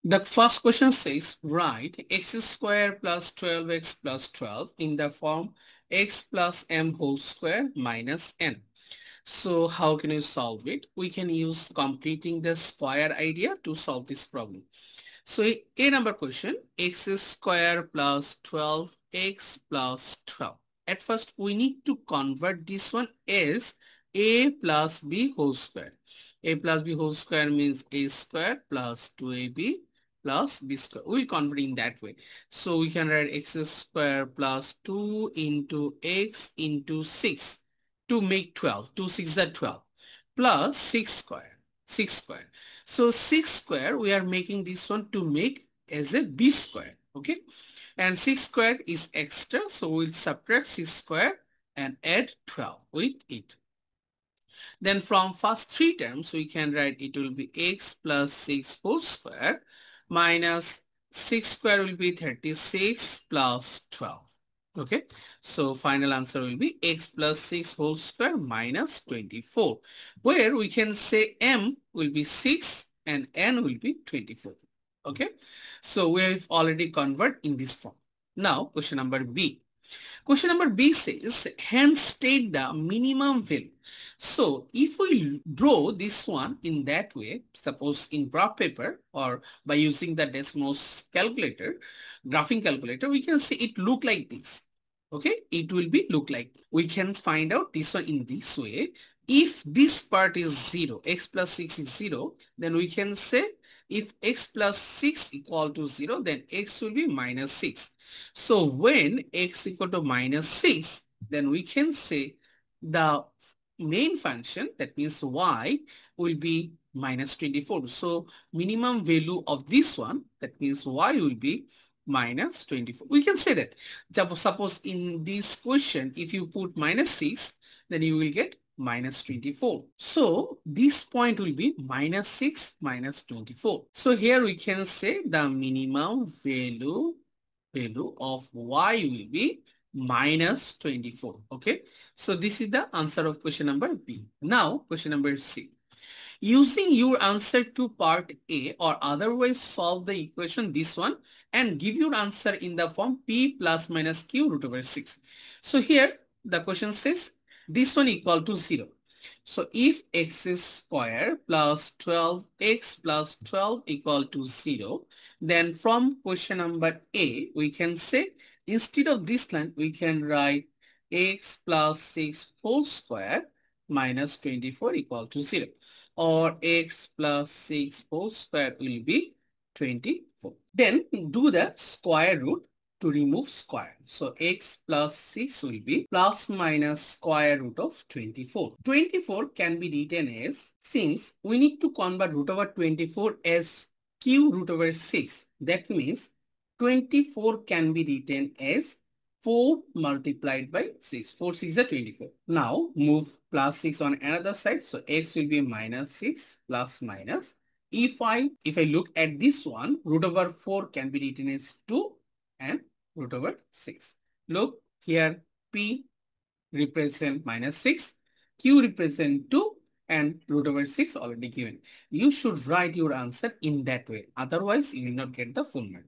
The first question says, write x square plus 12x plus 12 in the form x plus m whole square minus n. So how can you solve it? We can use completing the square idea to solve this problem. So a number question, x square plus 12x plus 12. At first we need to convert this one as a plus b whole square. A plus b whole square means a square plus 2ab plus b square. We'll convert in that way. So we can write x square plus 2 into x into 6 to make 12. 2 6 are 12 plus 6 square. 6 square. So 6 square, we are making this one to make as a b square. Okay. And 6 square is extra. So we'll subtract 6 square and add 12 with it. Then from first three terms, we can write it will be x plus 6 whole square minus 6 square will be 36 plus 12. Okay, so final answer will be x plus 6 whole square minus 24, where we can say m will be 6 and n will be 24. Okay, so we have already converted in this form. Now question number B. Question number B says, hence state the minimum value. So if we draw this one in that way, suppose in graph paper or by using the Desmos calculator, graphing calculator, we can see it look like this. Okay, it will be look like this. We can find out this one in this way. If this part is 0, x plus 6 is 0, then we can say if x plus 6 equal to 0, then x will be minus 6. So when x equal to minus 6, then we can say the main function, that means y, will be minus 24. So minimum value of this one, that means y will be minus 24. We can say that. Suppose in this question, if you put minus 6, then you will get minus 24. So this point will be minus 6 minus 24. So here we can say the minimum value of y will be minus 24. Okay, so this is the answer of question number B. Now question number C. Using your answer to part A or otherwise solve the equation this one and give your answer in the form P plus minus Q root over 6. So here the question says this one equal to 0. So if x square plus 12x plus 12 equal to 0, then from question number A, we can say instead of this line, we can write x plus 6 whole square minus 24 equal to 0, or x plus 6 whole square will be 24. Then do the square root to remove square. So x plus 6 will be plus minus square root of 24. 24 can be written as, since we need to convert root over 24 as q root over 6, that means 24 can be written as 4 multiplied by 6. 4 6 is 24. Now move plus 6 on another side. So x will be minus 6 plus minus. If I look at this one, root over 4 can be written as 2 and root over 6. Look here, P represent minus 6, Q represent 2 and root over 6 already given. You should write your answer in that way. Otherwise, you will not get the full mark.